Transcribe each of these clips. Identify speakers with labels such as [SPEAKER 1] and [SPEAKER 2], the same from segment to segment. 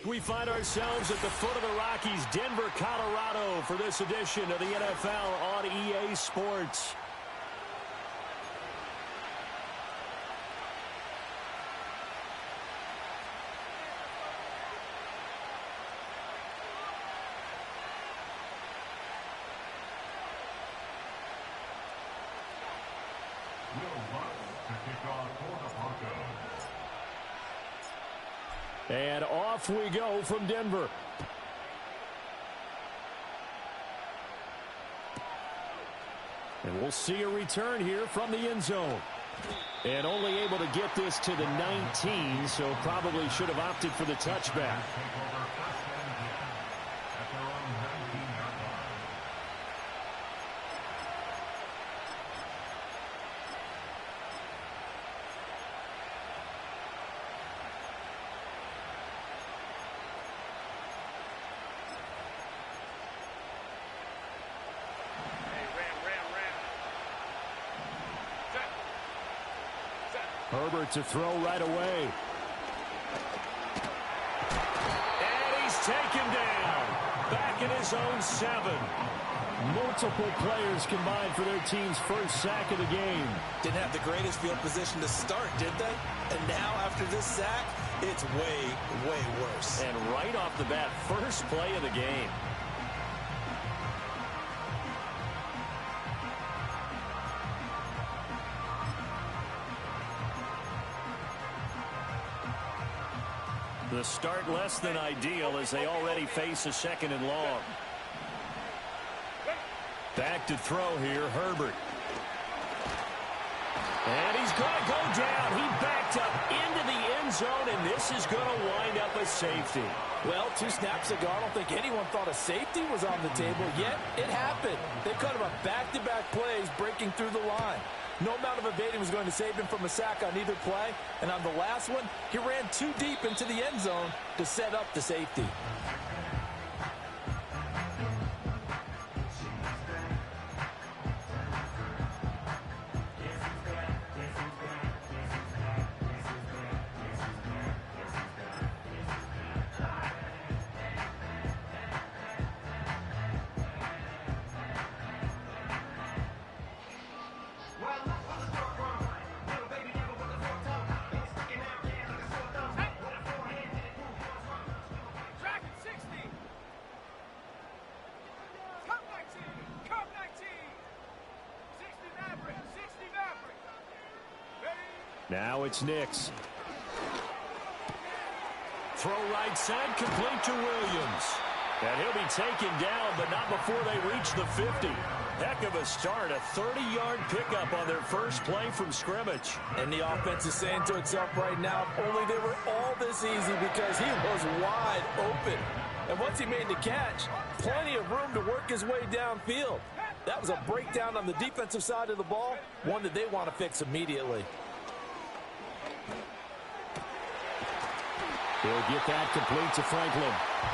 [SPEAKER 1] We find ourselves at the foot of the Rockies, Denver, Colorado, for this edition of the NFL on EA Sports. And off we go from Denver. And we'll see a return here from the end zone. And only able to get this to the 19, so probably should have opted for the touchback. Herbert to throw right away. And he's taken down. Back in his own 7. Multiple players combined for their team's first sack of the game.
[SPEAKER 2] Didn't have the greatest field position to start, did they? And now after this sack, it's way, way worse.
[SPEAKER 1] And right off the bat, first play of the game. The start less than ideal as they already face a 2nd and long. Back to throw here, Herbert. And he's going to go down. He backed up into the end zone, and this is going to wind up a safety.
[SPEAKER 3] Well, 2 snaps ago, I don't think anyone thought a safety was on the table, yet it happened. They cut him a back-to-back plays breaking through the line. No amount of evading was going to save him from a sack on either play. And on the last one, he ran too deep into the end zone to set up the safety.
[SPEAKER 1] Now it's Nix. Throw right side, complete to Williams. And he'll be taken down, but not before they reach the 50. Heck of a start, a 30-yard pickup on their first play from scrimmage.
[SPEAKER 3] And the offense is saying to itself right now, only they were all this easy because he was wide open. And once he made the catch, plenty of room to work his way downfield. That was a breakdown on the defensive side of the ball, one that they want to fix immediately.
[SPEAKER 1] He'll get that complete to Franklin.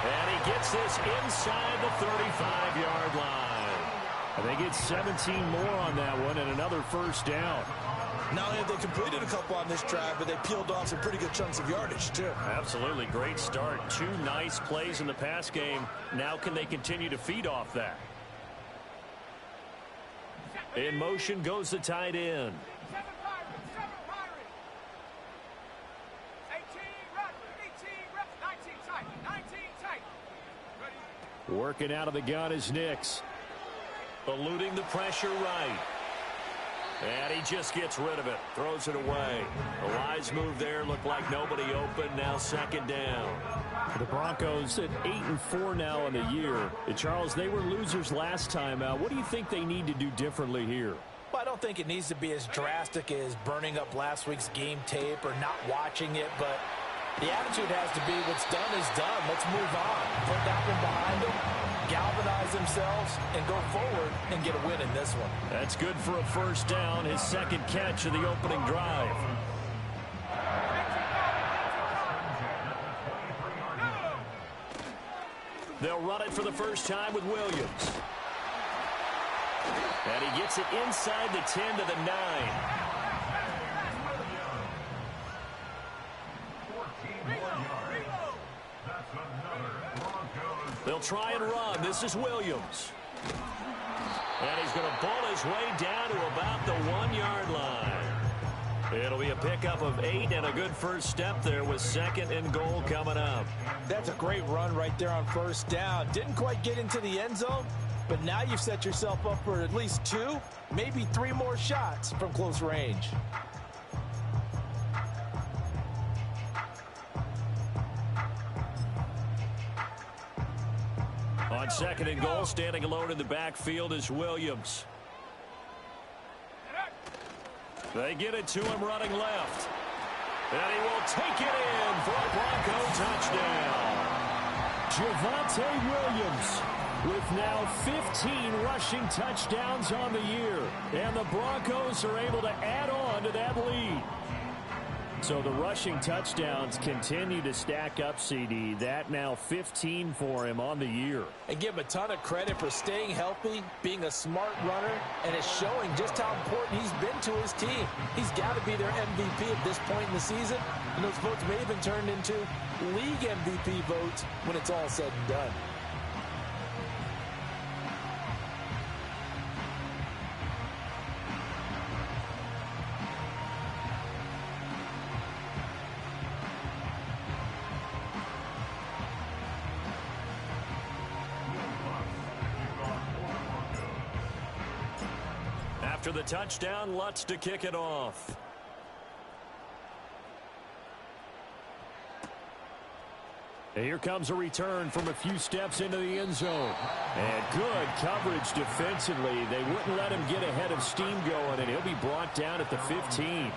[SPEAKER 1] And he gets this inside the 35-yard line. I think it's 17 more on that one and another first down.
[SPEAKER 2] Not only have they completed a couple on this drive, but they peeled off some pretty good chunks of yardage, too.
[SPEAKER 1] Absolutely. Great start. 2 nice plays in the pass game. Now can they continue to feed off that? In motion goes the tight end. Working out of the gun is Nix. Eluding the pressure right. And he just gets rid of it. Throws it away. A wise move there. Looked like nobody open. Now 2nd down. The Broncos at 8-4 now in the year. And Charles, they were losers last time out. What do you think they need to do differently here?
[SPEAKER 3] Well, I don't think it needs to be as drastic as burning up last week's game tape or not watching it, but the attitude has to be what's done is done. Let's move on. Put that one behind them, galvanize themselves, and go forward and get a win in this one.
[SPEAKER 1] That's good for a first down, his 2nd catch of the opening drive. They'll run it for the first time with Williams. And he gets it inside the 10 to the 9. They'll try and run. This is Williams. And he's going to ball his way down to about the 1-yard line. It'll be a pickup of 8 and a good first step there with 2nd and goal coming up.
[SPEAKER 3] That's a great run right there on first down. Didn't quite get into the end zone, but now you've set yourself up for at least 2, maybe 3 more shots from close range.
[SPEAKER 1] On 2nd and goal, standing alone in the backfield is Williams. They get it to him running left. And he will take it in for a Bronco touchdown.
[SPEAKER 4] Javonte Williams with now 15 rushing touchdowns on the year. And the Broncos are able to add on to that lead. So the rushing touchdowns continue to stack up, CD. That now 15 for him on the year.
[SPEAKER 3] And give him a ton of credit for staying healthy, being a smart runner, and it's showing just how important he's been to his team. He's got to be their MVP at this point in the season. And those votes may have been turned into league MVP votes when it's all said and done.
[SPEAKER 1] After the touchdown, Lutz to kick it off.
[SPEAKER 4] And here comes a return from a few steps into the end zone. And good coverage defensively. They wouldn't let him get ahead of steam going, and he'll be brought down at the 15.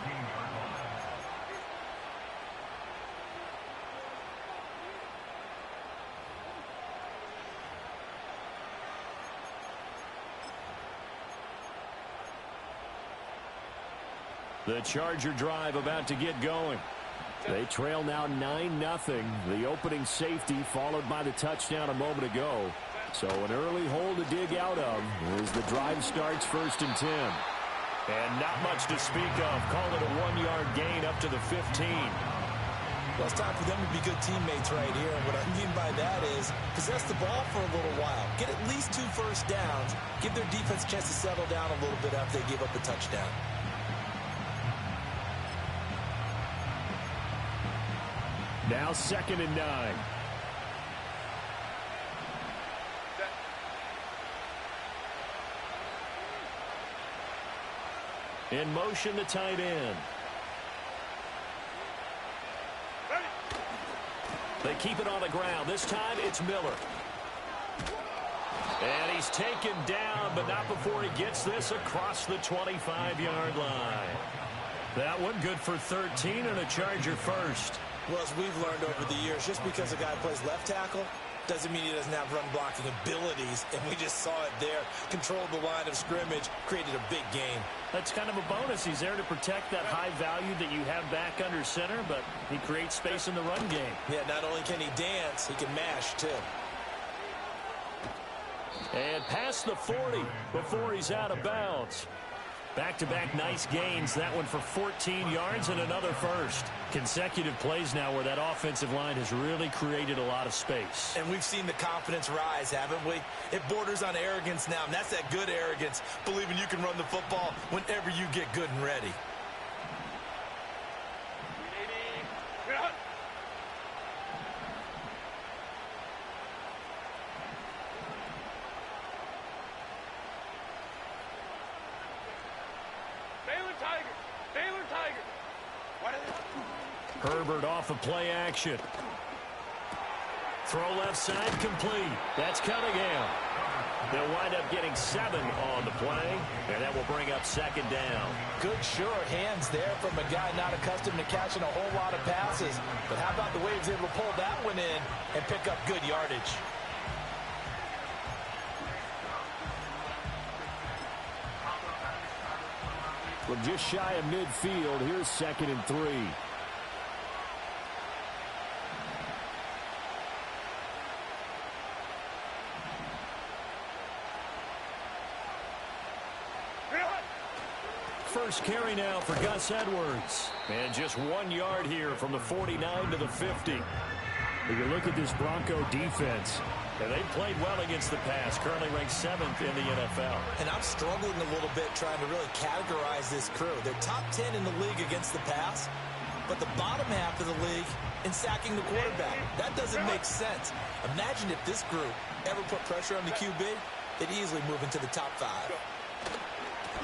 [SPEAKER 1] The Charger drive about to get going.
[SPEAKER 4] They trail now 9-0. The opening safety followed by the touchdown a moment ago. So an early hole to dig out of as the drive starts 1st and 10.
[SPEAKER 1] And not much to speak of. Call it a 1-yard gain up to the 15.
[SPEAKER 2] Well, it's time for them to be good teammates right here. And what I mean by that is possess the ball for a little while. Get at least 2 first downs. Give their defense a chance to settle down a little bit after they give up a touchdown.
[SPEAKER 4] Now 2nd and 9.
[SPEAKER 1] In motion, the tight end. They keep it on the ground. This time it's Miller. And he's taken down, but not before he gets this across the 25-yard line. That one good for 13 and a Charger first.
[SPEAKER 2] Well, as we've learned over the years, just because a guy plays left tackle doesn't mean he doesn't have run blocking abilities, and we just saw it there. Controlled the line of scrimmage, created a big gain.
[SPEAKER 5] That's kind of a bonus. He's there to protect that high value that you have back under center, but he creates space in the run game.
[SPEAKER 2] Yeah, not only can he dance, he can mash, too.
[SPEAKER 1] And past the 40 before he's out of bounds. Back-to-back nice gains. That one for 14 yards and another first. Consecutive plays now where that offensive line has really created a lot of space.
[SPEAKER 2] And we've seen the confidence rise, haven't we? It borders on arrogance now, and that's that good arrogance, believing you can run the football whenever you get good and ready.
[SPEAKER 1] Herbert off of play action. Throw left side complete. That's Cunningham. They'll wind up getting 7 on the play, and that will bring up 2nd down.
[SPEAKER 3] Good, sure hands there from a guy not accustomed to catching a whole lot of passes. But how about the way he was able to pull that one in and pick up good yardage?
[SPEAKER 4] From just shy of midfield, here's 2nd and 3.
[SPEAKER 1] First carry now for Gus Edwards. And just 1 yard here from the 49 to the 50.
[SPEAKER 4] If you look at this Bronco defense,
[SPEAKER 1] And they played well against the pass, currently ranked 7th in the NFL.
[SPEAKER 2] And I'm struggling a little bit trying to really categorize this crew. They're top 10 in the league against the pass, but the bottom half of the league in sacking the quarterback. That doesn't make sense. Imagine if this group ever put pressure on the QB, they'd easily move into the top 5.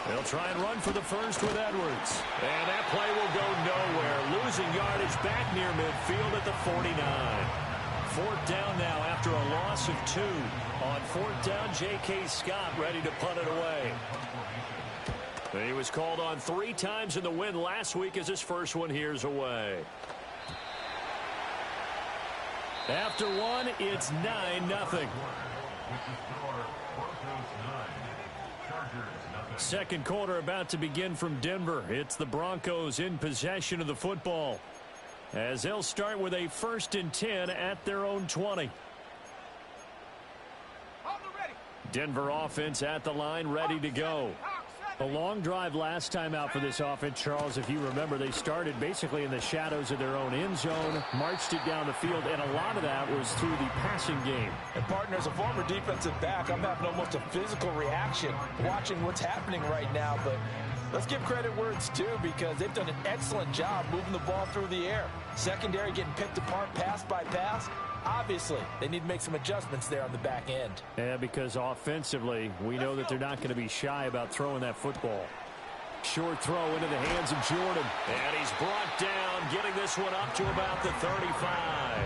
[SPEAKER 1] They'll try and run for the first with Edwards. And that play will go nowhere. Losing yardage back near midfield at the 49. 4th down now after a loss of 2. On 4th down, J.K. Scott ready to punt it away. He was called on 3 times in the win last week as his first one here's away. After 1, it's 9-0. Second quarter about to begin from Denver. It's the Broncos in possession of the football, as they'll start with a 1st and 10 at their own 20. Denver offense at the line, ready to go.
[SPEAKER 4] A long drive last time out for this offense, Charles. If you remember, they started basically in the shadows of their own end zone, marched it down the field, and a lot of that was through the passing game.
[SPEAKER 3] And partner, as a former defensive back, I'm having almost a physical reaction watching what's happening right now. But let's give credit where it's due, because they've done an excellent job moving the ball through the air. Secondary getting picked apart pass by pass. Obviously, they need to make some adjustments there on the back end.
[SPEAKER 4] Yeah, because offensively, we know that they're not going to be shy about throwing that football. Short throw into the hands of Jordan.
[SPEAKER 1] And he's brought down, getting this one up to about the 35.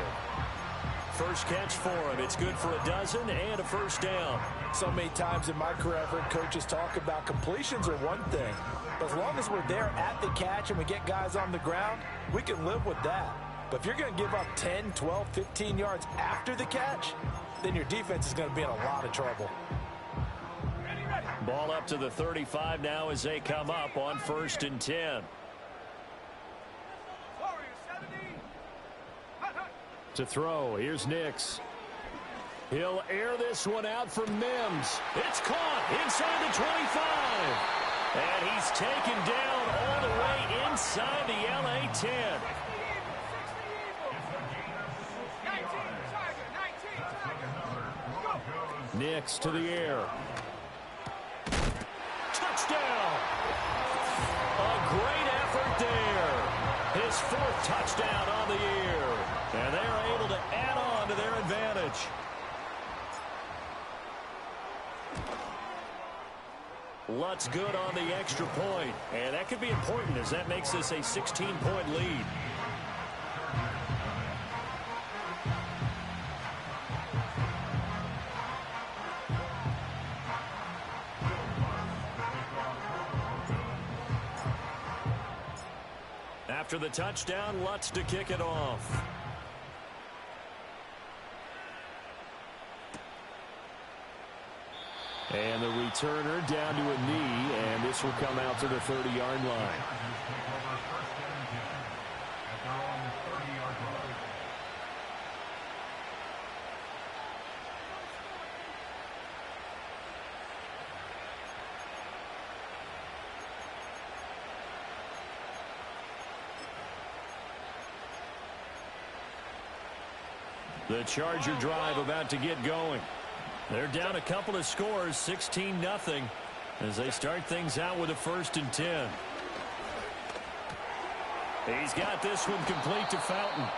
[SPEAKER 1] First catch for him. It's good for a dozen and a first down.
[SPEAKER 3] So many times in my career, I've heard coaches talk about completions are one thing. But as long as we're there at the catch and we get guys on the ground, we can live with that. But if you're going to give up 10, 12, 15 yards after the catch, then your defense is going to be in a lot of trouble.
[SPEAKER 1] Ball up to the 35 now as they come up on 1st and 10.
[SPEAKER 4] To throw, here's Nix. He'll air this one out for Mims.
[SPEAKER 1] It's caught inside the 25. And he's taken down all the way inside the LA 10.
[SPEAKER 4] Nix to the air.
[SPEAKER 1] Touchdown! A great effort there. His 4th touchdown on the year. And they're able to add on to their advantage. Lutz good on the extra point. And that could be important, as that makes this a 16-point lead. After the touchdown, Lutz to kick it off.
[SPEAKER 4] And the returner down to a knee, and this will come out to the 30-yard line.
[SPEAKER 1] The Charger drive about to get going. They're down a couple of scores, 16-0, as they start things out with a 1st and 10. He's got this one complete to Fountain.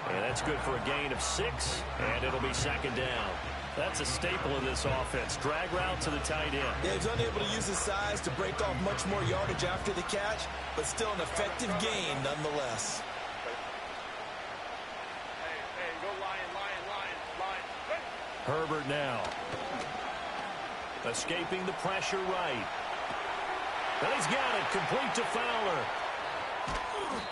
[SPEAKER 1] And that's good for a gain of 6, and it'll be 2nd down. That's a staple of this offense. Drag route to the tight end.
[SPEAKER 2] Yeah, he's unable to use his size to break off much more yardage after the catch, but still an effective gain nonetheless.
[SPEAKER 1] Herbert now. Escaping the pressure right. And he's got it complete to Fowler.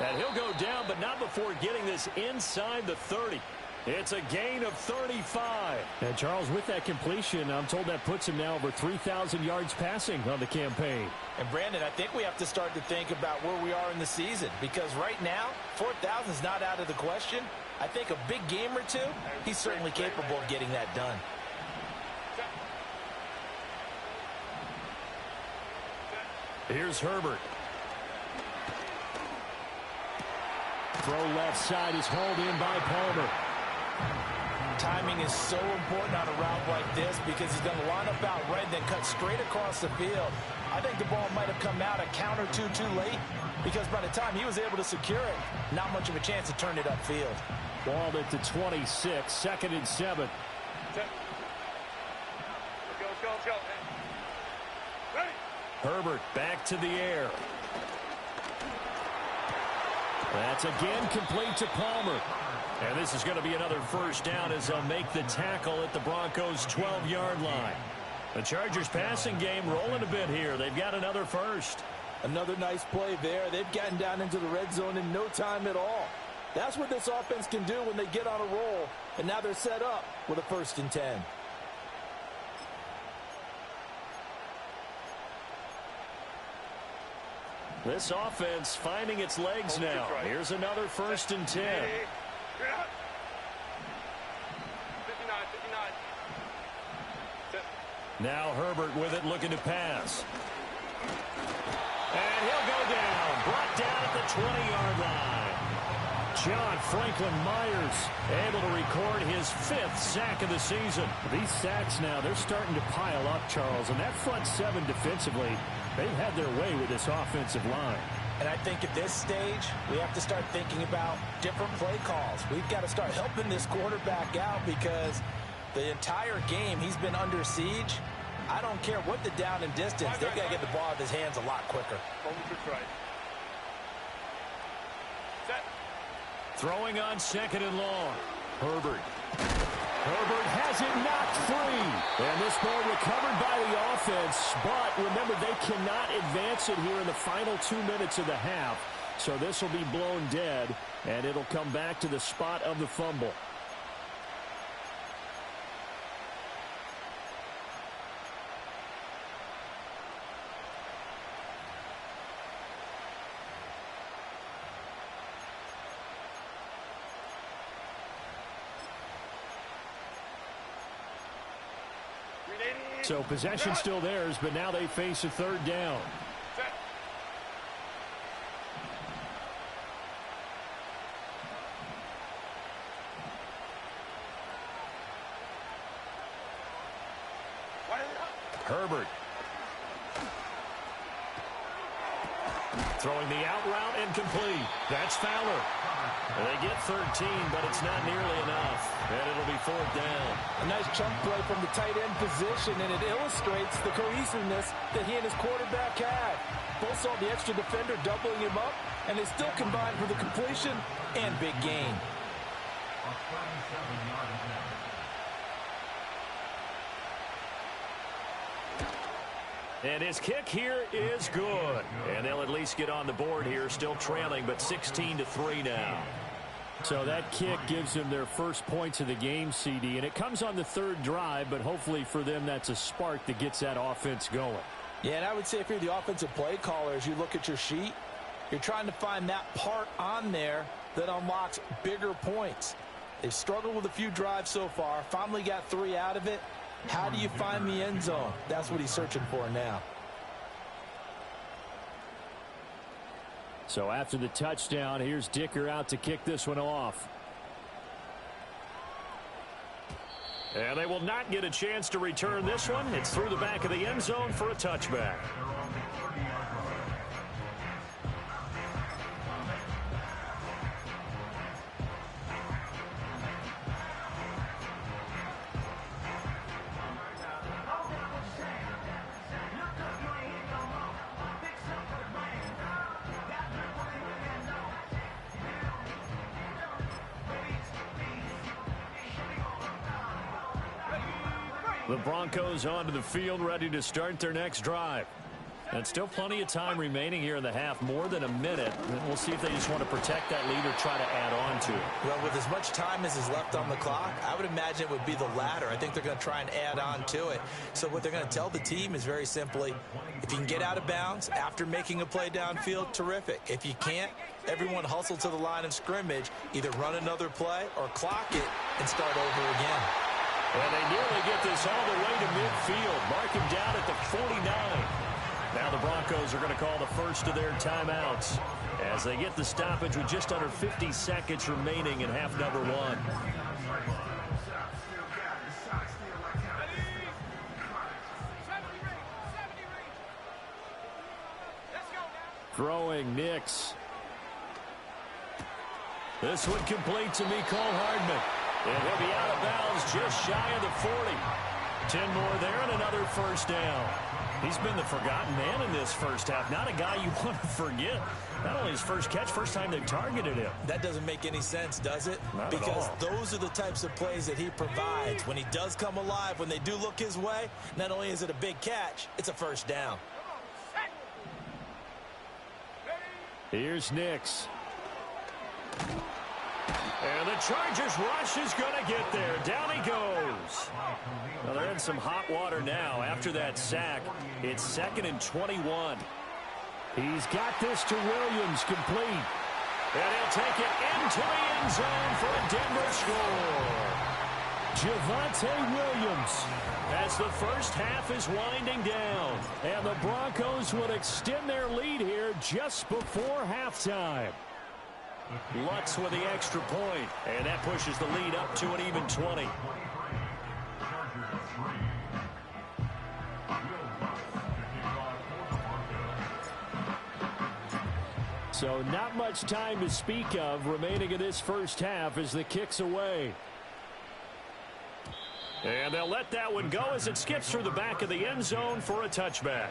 [SPEAKER 1] And he'll go down, but not before getting this inside the 30. It's a gain of 35.
[SPEAKER 4] And Charles, with that completion, I'm told that puts him now over 3,000 yards passing on the campaign.
[SPEAKER 3] And Brandon, I think we have to start to think about where we are in the season, because right now, 4,000 is not out of the question. I think a big game or two, he's certainly capable of getting that done.
[SPEAKER 1] Here's Herbert.
[SPEAKER 4] Throw left side is hauled in by Palmer.
[SPEAKER 3] Timing is so important on a route like this because he's going to line up out right and then cut straight across the field. I think the ball might have come out a count or two too late because by the time he was able to secure it, not much of a chance to turn it upfield.
[SPEAKER 4] Ball at the 26, 2nd and 7.
[SPEAKER 6] Let's go. Ready?
[SPEAKER 1] Herbert back to the air. That's again complete to Palmer. And this is going to be another first down as they'll make the tackle at the Broncos' 12-yard line. The Chargers passing game rolling a bit here. They've got another first.
[SPEAKER 3] Another nice play there. They've gotten down into the red zone in no time at all. That's what this offense can do when they get on a roll. And now they're set up with a 1st and 10.
[SPEAKER 1] This offense finding its legs now. Here's another 1st and 10.
[SPEAKER 6] 59.
[SPEAKER 1] Now Herbert with it, looking to pass. And he'll go down. Brought down at the 20-yard line.
[SPEAKER 4] John Franklin Myers able to record his 5th sack of the season. These sacks now, they're starting to pile up, Charles. And that front 7 defensively, they've had their way with this offensive line.
[SPEAKER 3] And I think at this stage, we have to start thinking about different play calls. We've got to start helping this quarterback out because the entire game he's been under siege. I don't care what the down and distance. They've got to get the ball out of his hands a lot quicker.
[SPEAKER 1] Throwing on 2nd and long. Herbert.
[SPEAKER 4] Herbert has it knocked free. And this ball recovered by the offense. But remember, they cannot advance it here in the final 2 minutes of the half. So this will be blown dead, and it'll come back to the spot of the fumble. So possession still theirs, but now they face a 3rd down.
[SPEAKER 1] Herbert. Throwing the out route incomplete. That's Fowler. They get 13, but it's not nearly enough. And it'll be 4th down.
[SPEAKER 3] A nice chunk play from the tight end position, and it illustrates the cohesiveness that he and his quarterback had. Both saw the extra defender doubling him up, and they still combined for the completion and big gain.
[SPEAKER 1] And his kick here is good. And they'll at least get on the board here, still trailing, but 16-3 now.
[SPEAKER 4] So that kick gives them their first points of the game, CD, and it comes on the 3rd drive, but hopefully for them that's a spark that gets that offense going.
[SPEAKER 3] Yeah, and I would say if you're the offensive play caller, as you look at your sheet, you're trying to find that part on there that unlocks bigger points. They've struggled with a few drives so far, finally got 3 out of it. How do you find the end zone? That's what he's searching for now.
[SPEAKER 4] So after the touchdown, here's Dicker out to kick this one off.
[SPEAKER 1] And they will not get a chance to return this one. It's through the back of the end zone for a touchback. The Broncos onto the field, ready to start their next drive. And still plenty of time remaining here in the half, more than a minute. And we'll see if they just want to protect that lead or try to add on to it.
[SPEAKER 2] Well, with as much time as is left on the clock, I would imagine it would be the latter. I think they're going to try and add on to it. So what they're going to tell the team is very simply, if you can get out of bounds after making a play downfield, terrific. If you can't, everyone hustle to the line of scrimmage, either run another play or clock it and start over again.
[SPEAKER 1] And they nearly get this all the way to midfield. Mark him down at the 49. Now the Broncos are going to call the first of their timeouts as they get the stoppage with just under 50 seconds remaining in half number one.
[SPEAKER 4] Throwing Nix.
[SPEAKER 1] This one complete to Mecole Hardman. And he'll be out of bounds just shy of the 40. 10 more there and another first down. He's been the forgotten man in this first half. Not a guy you want to forget. Not only his first catch, first time they've targeted him.
[SPEAKER 2] That doesn't make any sense, does it?
[SPEAKER 1] Not
[SPEAKER 2] because
[SPEAKER 1] at all.
[SPEAKER 2] those are the types of plays that he provides. When he does come alive, when they do look his way, not only is it a big catch, it's a first down.
[SPEAKER 4] Here's Nix.
[SPEAKER 1] And the Chargers rush is going to get there. Down he goes. Well, they're in some hot water now after that sack. It's 2nd and 21.
[SPEAKER 4] He's got this to Williams, complete.
[SPEAKER 1] And he'll take it into the end zone for a Denver score.
[SPEAKER 4] Javonte Williams.
[SPEAKER 1] As the first half is winding down.
[SPEAKER 4] And the Broncos would extend their lead here just before halftime.
[SPEAKER 1] Lutz with the extra point, and that pushes the lead up to an even 20.
[SPEAKER 4] So not much time to speak of remaining in this first half as the kick's away.
[SPEAKER 1] And they'll let that one go as it skips through the back of the end zone for a touchback.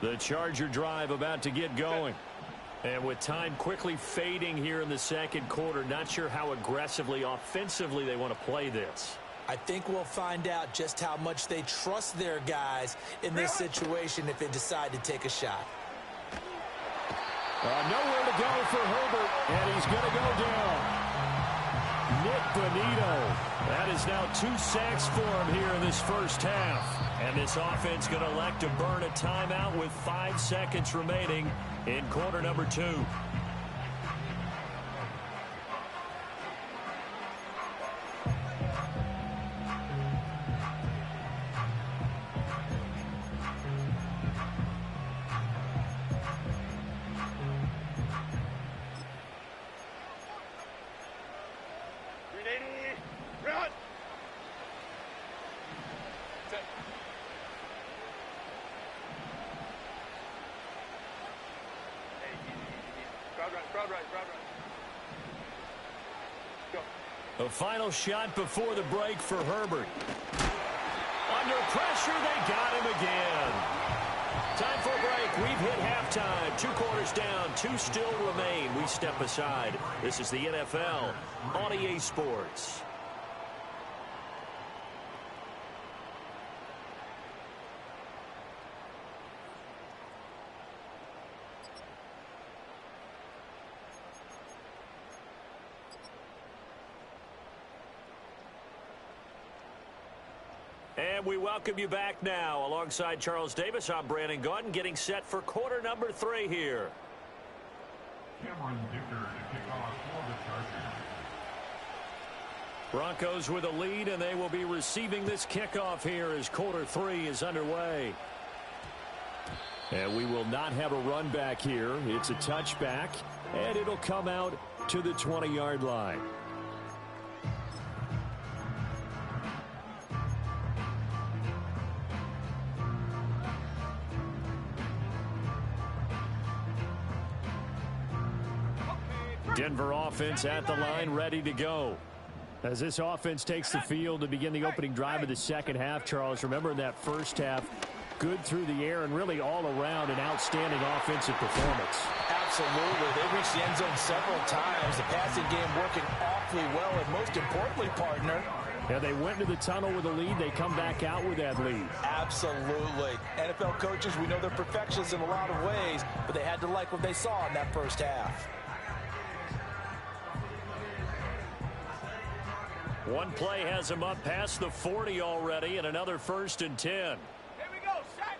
[SPEAKER 1] The Charger drive about to get going. And with time quickly fading here in the second quarter, not sure how aggressively, offensively they want to play this.
[SPEAKER 2] I think we'll find out just how much they trust their guys in this situation if they decide to take a shot.
[SPEAKER 4] Nowhere to go for Herbert, and he's going to go down. Nick Bonito.
[SPEAKER 1] That is now 2 sacks for him here in this first half. And this offense going to elect to burn a timeout with 5 seconds remaining in quarter number 2. A final shot before the break for Herbert. Under pressure, they got him again. Time for a break. We've hit halftime. 2 quarters down. 2 still remain. We step aside. This is the NFL on EA Sports. And we welcome you back now. Alongside Charles Davis, I'm Brandon Gaudin, getting set for quarter number 3 here.
[SPEAKER 7] Cameron Dicker to kick off for the Chargers.
[SPEAKER 1] Broncos with a lead, and they will be receiving this kickoff here as quarter 3 is underway.
[SPEAKER 4] And we will not have a run back here. It's a touchback, and it'll come out to the 20-yard line.
[SPEAKER 1] Denver offense at the line, ready to go.
[SPEAKER 4] As this offense takes the field to begin the opening drive of the second half, Charles, remember in that first half, good through the air and really all around an outstanding offensive performance.
[SPEAKER 2] Absolutely. They reached the end zone several times. The passing game working awfully well, and most importantly, partner,
[SPEAKER 4] Yeah, they went to the tunnel with a lead. They come back out with that lead.
[SPEAKER 2] absolutely. NFL coaches, we know they're perfectionists in a lot of ways, but they had to like what they saw in that first half.
[SPEAKER 1] One play has him up past the 40 already, and another 1st and 10.
[SPEAKER 6] Here we go, set.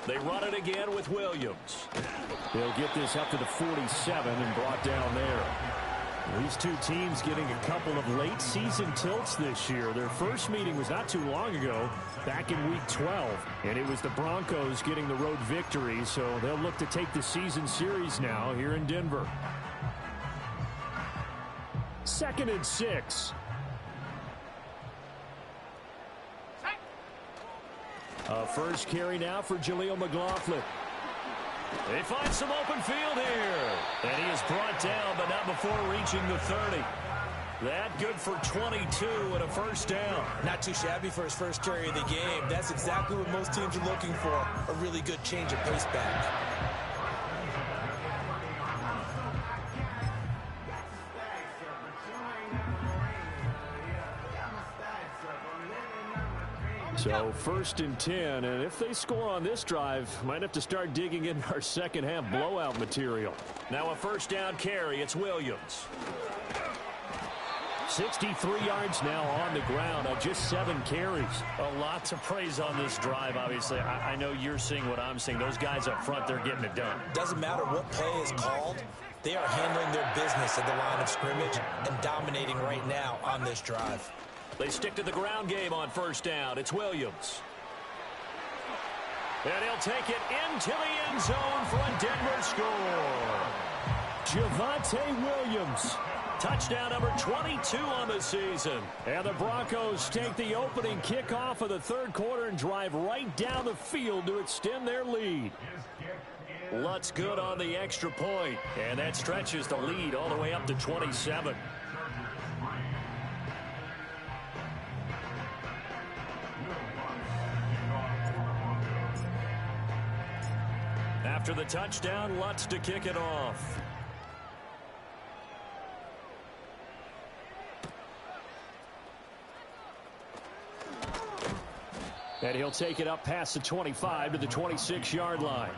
[SPEAKER 1] They run it again with Williams.
[SPEAKER 4] They'll get this up to the 47 and brought down there. These two teams getting a couple of late season tilts this year. Their first meeting was not too long ago, back in week 12. And it was the Broncos getting the road victory, so they'll look to take the season series now here in Denver. 2nd and 6. A first carry now for Jaleel McLaughlin. They find some open field here. And he is brought down, but not before reaching the 30. That good for 22 and a first down.
[SPEAKER 2] Not too shabby for his first carry of the game. That's exactly what most teams are looking for, a really good change of pace back.
[SPEAKER 4] So 1st and 10, and if they score on this drive, might have to start digging in our second half blowout material.
[SPEAKER 1] Now a first down carry. It's Williams.
[SPEAKER 4] 63 yards now on the ground on just 7 carries.
[SPEAKER 5] A lot to praise on this drive, obviously. I know you're seeing what I'm seeing. Those guys up front, they're getting it done.
[SPEAKER 2] Doesn't matter what play is called. They are handling their business at the line of scrimmage and dominating right now on this drive.
[SPEAKER 1] They stick to the ground game on first down. It's Williams. And he'll take it into the end zone for a Denver score.
[SPEAKER 4] Javonte Williams.
[SPEAKER 1] Touchdown number 22 on the season.
[SPEAKER 4] And the Broncos take the opening kickoff of the 3rd quarter and drive right down the field to extend their lead.
[SPEAKER 1] Lutz good on the extra point. And that stretches the lead all the way up to 27. After the touchdown, Lutz to kick it off.
[SPEAKER 4] And he'll take it up past the 25 to the 26-yard line.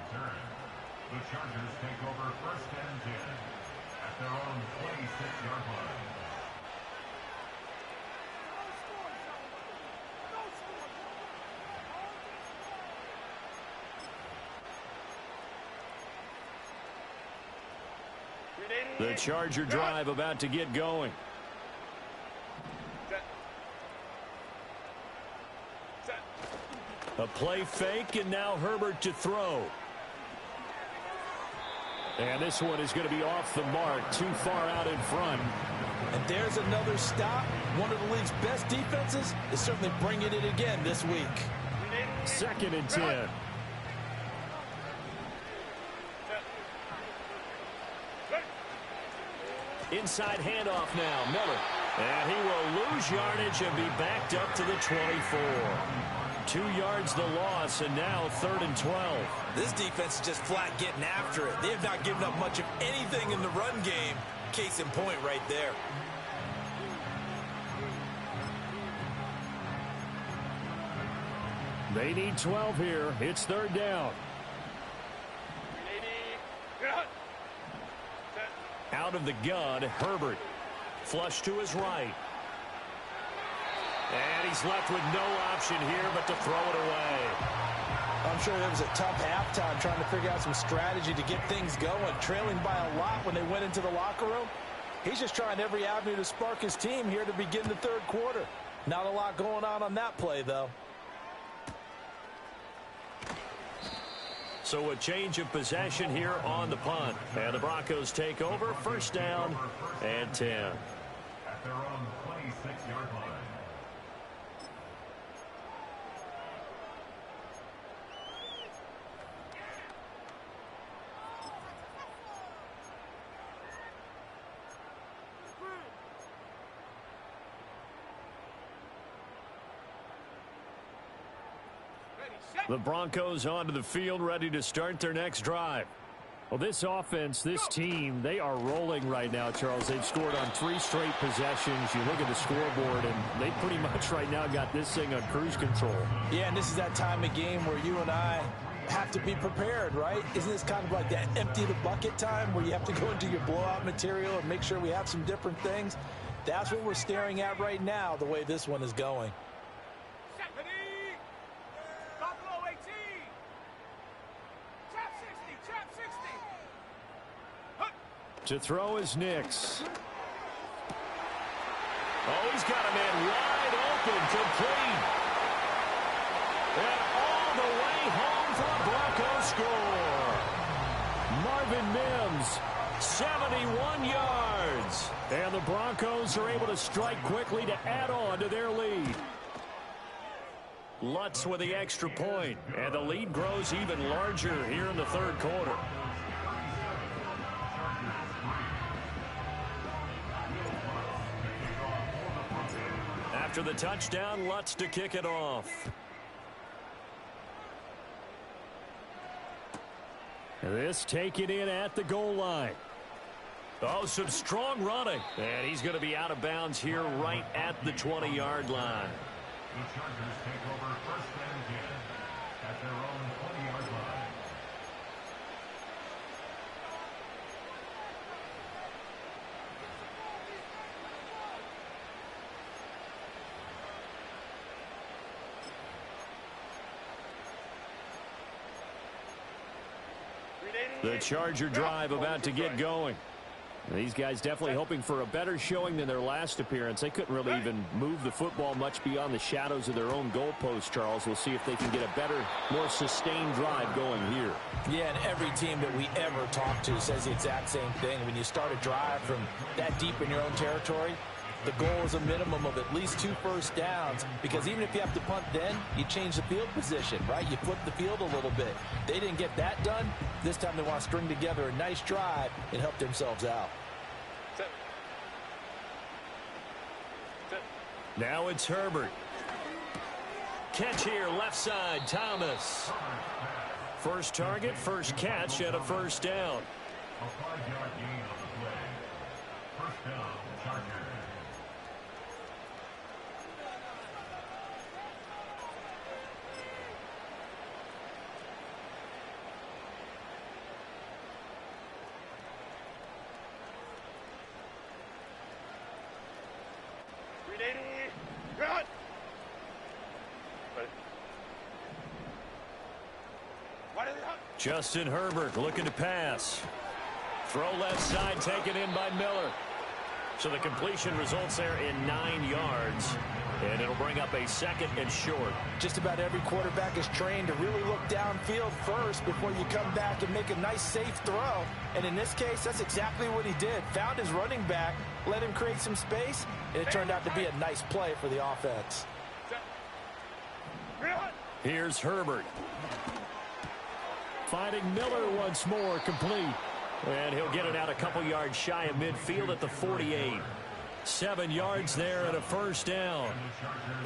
[SPEAKER 7] The Chargers take over 1st and 10 at their own 26-yard line.
[SPEAKER 1] The Charger drive about to get going. A play fake, and now Herbert to throw.
[SPEAKER 4] And this one is going to be off the mark, too far out in front.
[SPEAKER 2] And there's another stop. One of the league's best defenses is certainly bringing it again this week.
[SPEAKER 4] 2nd and 10.
[SPEAKER 1] Inside handoff now, Miller. And he will lose yardage and be backed up to the 24. 2 yards the loss, and now 3rd and 12.
[SPEAKER 2] This defense is just flat getting after it. They have not given up much of anything in the run game. Case in point right there.
[SPEAKER 4] They need 12 here. It's 3rd down.
[SPEAKER 1] Out of the gun, Herbert. Flush to his right. And he's left with no option here but to throw it away.
[SPEAKER 3] I'm sure it was a tough halftime trying to figure out some strategy to get things going. Trailing by a lot when they went into the locker room. He's just trying every avenue to spark his team here to begin the 3rd quarter. Not a lot going on that play, though.
[SPEAKER 1] So a change of possession here on the punt. And the Broncos take over. 1st down and 10.
[SPEAKER 7] At their own 26-yard line.
[SPEAKER 1] The Broncos onto the field, ready to start their next drive.
[SPEAKER 4] Well, this offense, this team, they are rolling right now, Charles. They've scored on 3 straight possessions. You look at the scoreboard, and they pretty much right now got this thing on cruise control.
[SPEAKER 3] Yeah, and this is that time of game where you and I have to be prepared, right? Isn't this kind of like that empty the bucket time where you have to go into your blowout material and make sure we have some different things? That's what we're staring at right now, the way this one is going.
[SPEAKER 4] To throw is Nix.
[SPEAKER 1] Oh, he's got a man wide open, complete. And all the way home for a Broncos score.
[SPEAKER 4] Marvin Mims, 71 yards. And the Broncos are able to strike quickly to add on to their lead.
[SPEAKER 1] Lutz with the extra point, and the lead grows even larger here in the third quarter. After the touchdown, Lutz to kick it off.
[SPEAKER 4] This taken in at the goal line.
[SPEAKER 1] Oh, some strong running. And he's going to be out of bounds here right at the 20-yard line.
[SPEAKER 7] The Chargers take over first and 10 at their own 20-yard line.
[SPEAKER 4] The Charger drive about to get going. These guys definitely hoping for a better showing than their last appearance. They couldn't really even move the football much beyond the shadows of their own goalpost, Charles. We'll see if they can get a better, more sustained drive going here.
[SPEAKER 3] Yeah, and every team that we ever talk to says the exact same thing. When you start a drive from that deep in your own territory, the goal is a minimum of at least 2 first downs, because even if you have to punt then, you change the field position, right? You flip the field a little bit. They didn't get that done. This time they want to string together a nice drive and help themselves out.
[SPEAKER 1] Now it's Herbert. Catch here, left side, Thomas. First target, first catch, and a first down.
[SPEAKER 7] A 5-yard gain on the play. First down, Chargers.
[SPEAKER 1] Justin Herbert looking to pass. Throw left side taken in by Miller. So the completion results there in 9 yards. And it'll bring up a second and short.
[SPEAKER 3] Just about every quarterback is trained to really look downfield first before you come back and make a nice safe throw. And in this case, that's exactly what he did. Found his running back, let him create some space, and it turned out to be a nice play for the offense.
[SPEAKER 1] Here's Herbert.
[SPEAKER 4] Finding Miller once more, complete.
[SPEAKER 1] And he'll get it out a couple yards shy of midfield at the 48. 7 yards there and a first down.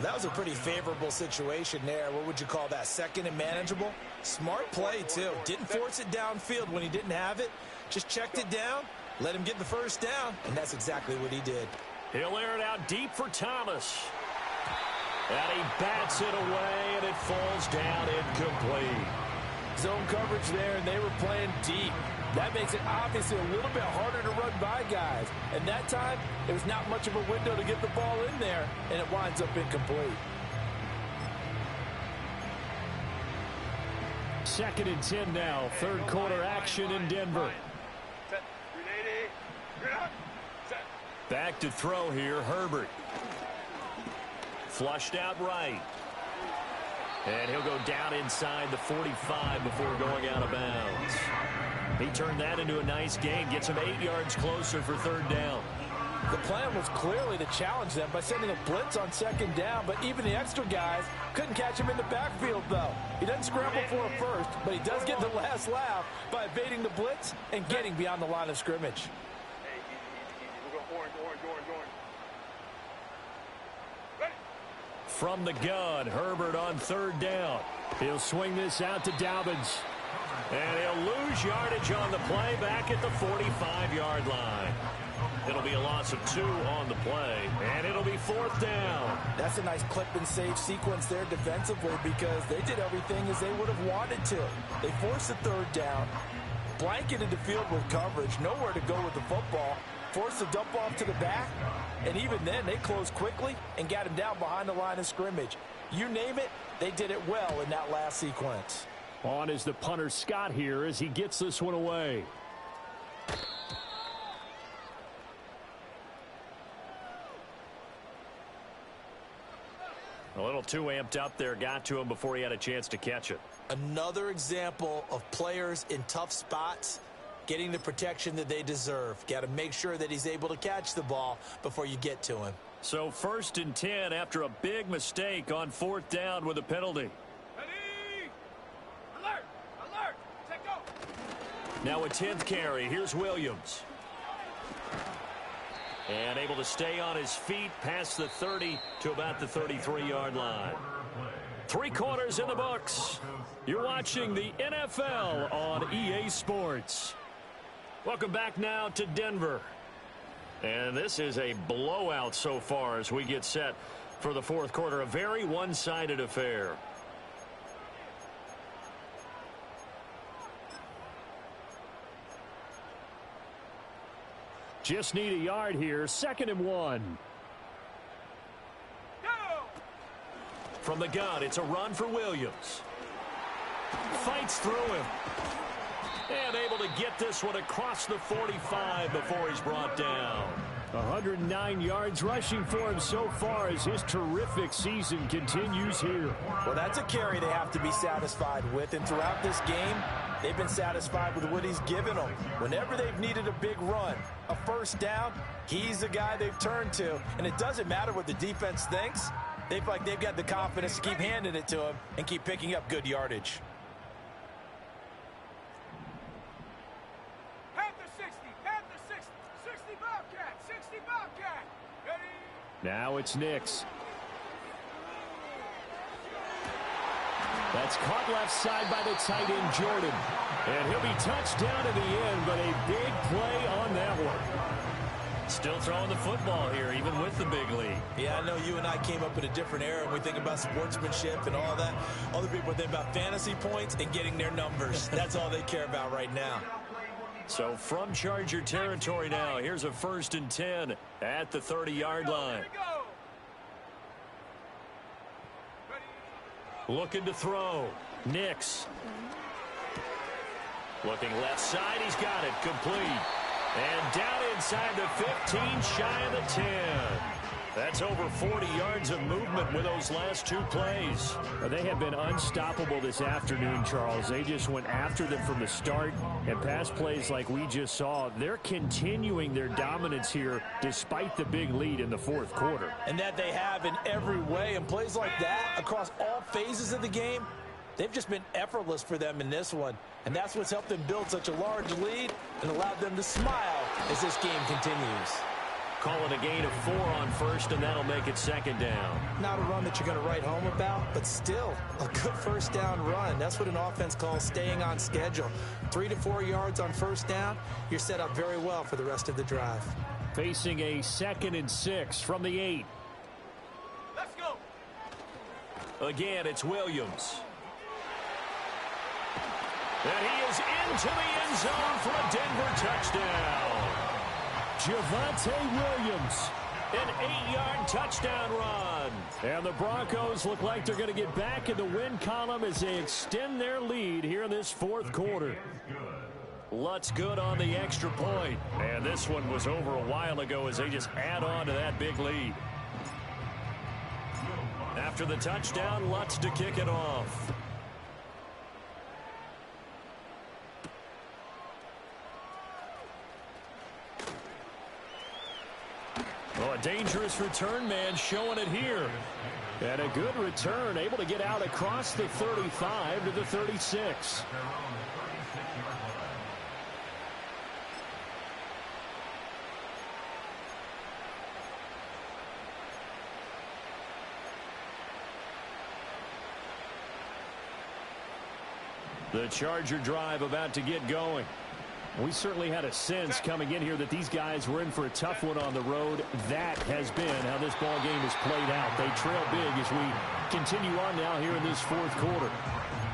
[SPEAKER 2] That was a pretty favorable situation there. What would you call that? Second and manageable? Smart play, too. Didn't force it downfield when he didn't have it. Just checked it down, let him get the first down, and that's exactly what he did.
[SPEAKER 1] He'll air it out deep for Thomas. And he bats it away, and it falls down incomplete.
[SPEAKER 3] Zone coverage there, and they were playing deep. That makes it obviously a little bit harder to run by guys. And that time, there was not much of a window to get the ball in there, and it winds up incomplete.
[SPEAKER 4] Second and 10 now. Third quarter action in Denver.
[SPEAKER 1] Back to throw here, Herbert. Flushed out right. And he'll go down inside the 45 before going out of bounds. He turned that into a nice gain, gets him 8 yards closer for third down.
[SPEAKER 3] The plan was clearly to challenge them by sending a blitz on second down, but even the extra guys couldn't catch him in the backfield, though. He doesn't scramble for it first, but he does get the last laugh by evading the blitz and getting beyond the line of scrimmage.
[SPEAKER 6] We're going orange.
[SPEAKER 1] From the gun, Herbert on third down.
[SPEAKER 4] He'll swing this out to Dobbins.
[SPEAKER 1] And he'll lose yardage on the play back at the 45-yard line. It'll be a loss of 2 on the play, and it'll be fourth down.
[SPEAKER 3] That's a nice clip and save sequence there defensively, because they did everything as they would have wanted to. They forced the third down, blanketed the field with coverage, nowhere to go with the football, forced the dump off to the back, and even then they closed quickly and got him down behind the line of scrimmage. You name it, they did it well in that last sequence.
[SPEAKER 4] On is the punter Scott here as he gets this one away.
[SPEAKER 1] A little too amped up there, got to him before he had a chance to catch it.
[SPEAKER 2] Another example of players in tough spots getting the protection that they deserve. Got to make sure that he's able to catch the ball before you get to him.
[SPEAKER 1] So 1st and 10 after a big mistake on 4th down with a penalty.
[SPEAKER 6] Ready! Alert! Alert! Take go!
[SPEAKER 1] Now a 10th carry. Here's Williams. And able to stay on his feet past the 30 to about the 33-yard line. 3 quarters in the books. You're watching the NFL on EA Sports. Welcome back now to Denver. And this is a blowout so far as we get set for the 4th quarter. A very one-sided affair.
[SPEAKER 4] Just need a yard here. 2nd and 1.
[SPEAKER 6] Go!
[SPEAKER 1] From the gun, it's a run for Williams. Fights through him. And able to get this one across the 45 before he's brought down.
[SPEAKER 4] 109 yards rushing for him so far as his terrific season continues here.
[SPEAKER 3] Well, that's a carry they have to be satisfied with. And throughout this game, they've been satisfied with what he's given them. Whenever they've needed a big run, a 1st down, he's the guy they've turned to. And it doesn't matter what the defense thinks. They feel like they've got the confidence to keep handing it to him and keep picking up good yardage.
[SPEAKER 6] Panther 60! Panther 60! 60 Bobcat! 60 Bobcat! Ready!
[SPEAKER 4] Now it's Nix. That's caught left side by the tight end, Jordan. And he'll be touched down in the end, but a big play on that one.
[SPEAKER 1] Still throwing the football here, even with the big lead.
[SPEAKER 2] Yeah, I know you and I came up in a different era when we think about sportsmanship and all that. Other people think about fantasy points and getting their numbers. That's all they care about right now.
[SPEAKER 1] So from Charger territory now, here's a 1st and 10 at the 30-yard line.
[SPEAKER 6] Here we go! Ready!
[SPEAKER 1] Looking to throw. Nix. Looking left side. He's got it. Complete. And down inside the 15, shy of the 10. That's over 40 yards of movement with those last 2 plays.
[SPEAKER 4] They have been unstoppable this afternoon, Charles. They just went after them from the start, and pass plays like we just saw, they're continuing their dominance here despite the big lead in the 4th quarter.
[SPEAKER 3] And that they have in every way. And plays like that across all phases of the game, they've just been effortless for them in this one. And that's what's helped them build such a large lead and allowed them to smile as this game continues.
[SPEAKER 1] Call it a gain of 4 on 1st, and that'll make it 2nd down.
[SPEAKER 2] Not a run that you're going to write home about, but still a good 1st down run. That's what an offense calls staying on schedule. 3 to 4 yards on 1st down, you're set up very well for the rest of the drive.
[SPEAKER 4] Facing a 2nd and 6 from the 8.
[SPEAKER 6] Let's go!
[SPEAKER 1] Again, it's Williams. And he is into the end zone for a Denver touchdown.
[SPEAKER 4] Javonte Williams.
[SPEAKER 1] An 8-yard touchdown run.
[SPEAKER 4] And the Broncos look like they're going to get back in the win column as they extend their lead here in this 4th quarter.
[SPEAKER 1] Lutz good on the extra point. And this one was over a while ago as they just add on to that big lead. After the touchdown, Lutz to kick it off.
[SPEAKER 4] Oh, a dangerous return man showing it here. And a good return, able to get out across the 35 to the 36.
[SPEAKER 1] The Charger drive about to get going.
[SPEAKER 4] We certainly had a sense coming in here that these guys were in for a tough one on the road. That has been how this ball game has played out. They trail big as we continue on now here in this 4th quarter.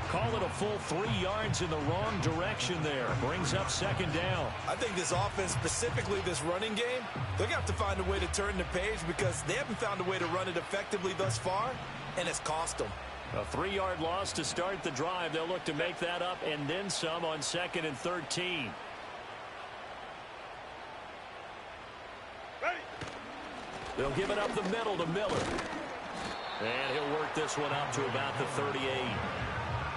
[SPEAKER 1] Call it a full 3 yards in the wrong direction there. Brings up 2nd down.
[SPEAKER 2] I think this offense, specifically this running game, they're going to have to find a way to turn the page because they haven't found a way to run it effectively thus far, and it's cost them.
[SPEAKER 1] A 3-yard loss to start the drive. They'll look to make that up and then some on 2nd and 13.
[SPEAKER 6] Ready!
[SPEAKER 1] They'll give it up the middle to Miller. And he'll work this one up to about the 38.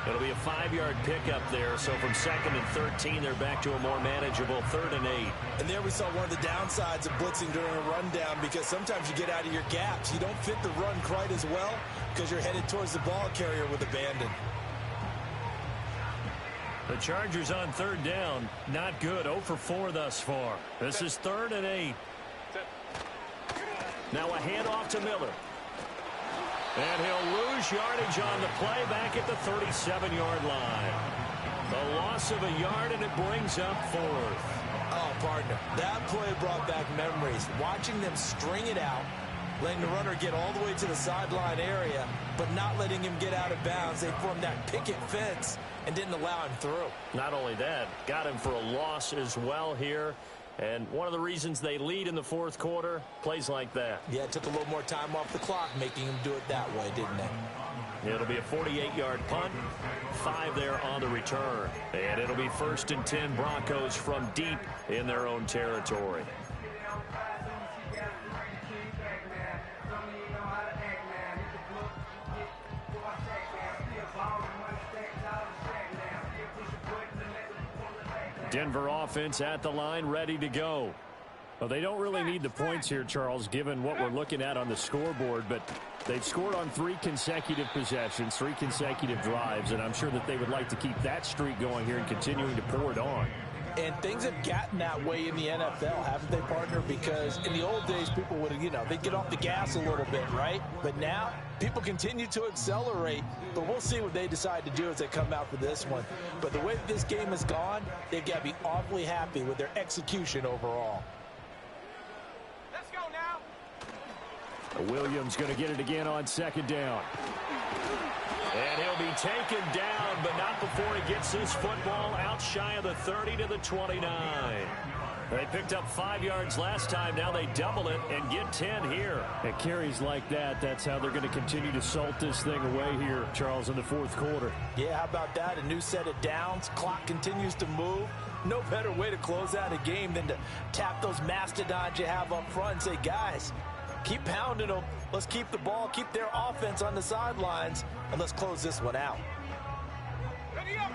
[SPEAKER 1] It'll be a 5-yard pickup there. So from 2nd and 13, they're back to a more manageable 3rd and 8.
[SPEAKER 2] And there we saw one of the downsides of blitzing during a rundown, because sometimes you get out of your gaps. You don't fit the run quite as well because you're headed towards the ball carrier with abandon.
[SPEAKER 5] The Chargers on 3rd down. Not good. 0 for 4 thus far. This is 3rd and 8.
[SPEAKER 1] Now a handoff to Miller. And he'll lose yardage on the play back at the 37-yard line. A loss of a yard, and it brings up 4th.
[SPEAKER 2] Oh, partner, that play brought back memories. Watching them string it out, letting the runner get all the way to the sideline area, but not letting him get out of bounds. They formed that picket fence and didn't allow him through.
[SPEAKER 1] Not only that, got him for a loss as well here. And one of the reasons they lead in the 4th quarter, plays like that.
[SPEAKER 2] Yeah, it took a little more time off the clock, making him do it that way, didn't they?
[SPEAKER 1] It'll be a 48-yard punt, 5 there on the return. And it'll be 1st and 10 Broncos from deep in their own territory.
[SPEAKER 4] Denver offense at the line, ready to go. Well, they don't really need the points here, Charles, given what we're looking at on the scoreboard, but they've scored on 3 consecutive possessions, 3 consecutive drives, and I'm sure that they would like to keep that streak going here and continuing to pour it on.
[SPEAKER 3] And things have gotten that way in the NFL, haven't they, partner? Because in the old days, people would, they'd get off the gas a little bit, right? But now, people continue to accelerate. But we'll see what they decide to do as they come out for this one. But the way that this game has gone, they've got to be awfully happy with their execution overall.
[SPEAKER 6] Let's go now.
[SPEAKER 4] Williams going to get it again on 2nd down.
[SPEAKER 1] And he'll be taken down, but not before he gets his football out shy of the 30 to the 29. They picked up 5 yards last time. Now they double it and get 10 here.
[SPEAKER 4] At carries like that, that's how they're going to continue to salt this thing away here, Charles, in the 4th quarter.
[SPEAKER 3] Yeah, how about that? A new set of downs. Clock continues to move. No better way to close out a game than to tap those mastodons you have up front and say, guys, keep pounding them. Let's keep the ball, keep their offense on the sidelines, and let's close this one out.
[SPEAKER 6] Ready up.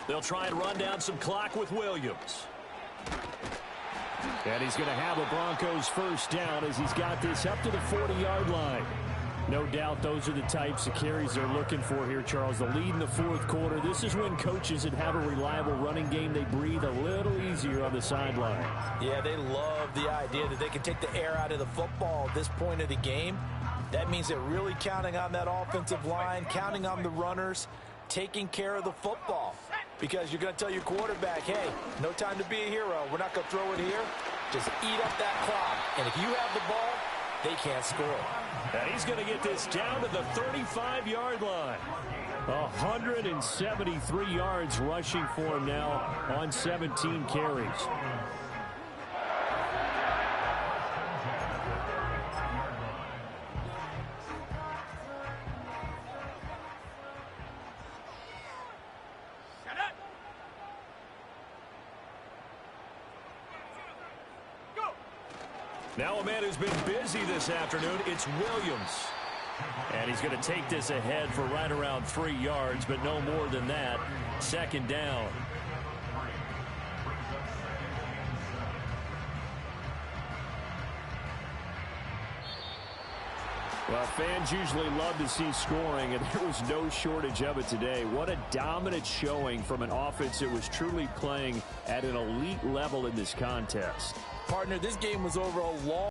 [SPEAKER 1] They'll try and run down some clock with Williams.
[SPEAKER 4] And he's going to have a Broncos 1st down as he's got this up to the 40-yard line. No doubt those are the types of carries they're looking for here, Charles. The lead in the 4th quarter. This is when coaches that have a reliable running game, they breathe a little easier on the sideline.
[SPEAKER 3] Yeah, they love the idea that they can take the air out of the football at this point of the game. That means they're really counting on that offensive line, counting on the runners, taking care of the football. Because you're going to tell your quarterback, hey, no time to be a hero. We're not going to throw it here. Just eat up that clock. And if you have the ball, they can't score.
[SPEAKER 1] And he's going to get this down to the 35-yard line.
[SPEAKER 4] 173 yards rushing for him now on 17 carries.
[SPEAKER 1] Now a man who's been busy this afternoon, it's Williams. And he's going to take this ahead for right around 3 yards, but no more than that. 2nd down.
[SPEAKER 4] Well, fans usually love to see scoring, and there was no shortage of it today. What a dominant showing from an offense that was truly playing at an elite level in this contest.
[SPEAKER 3] Partner, this game was over a long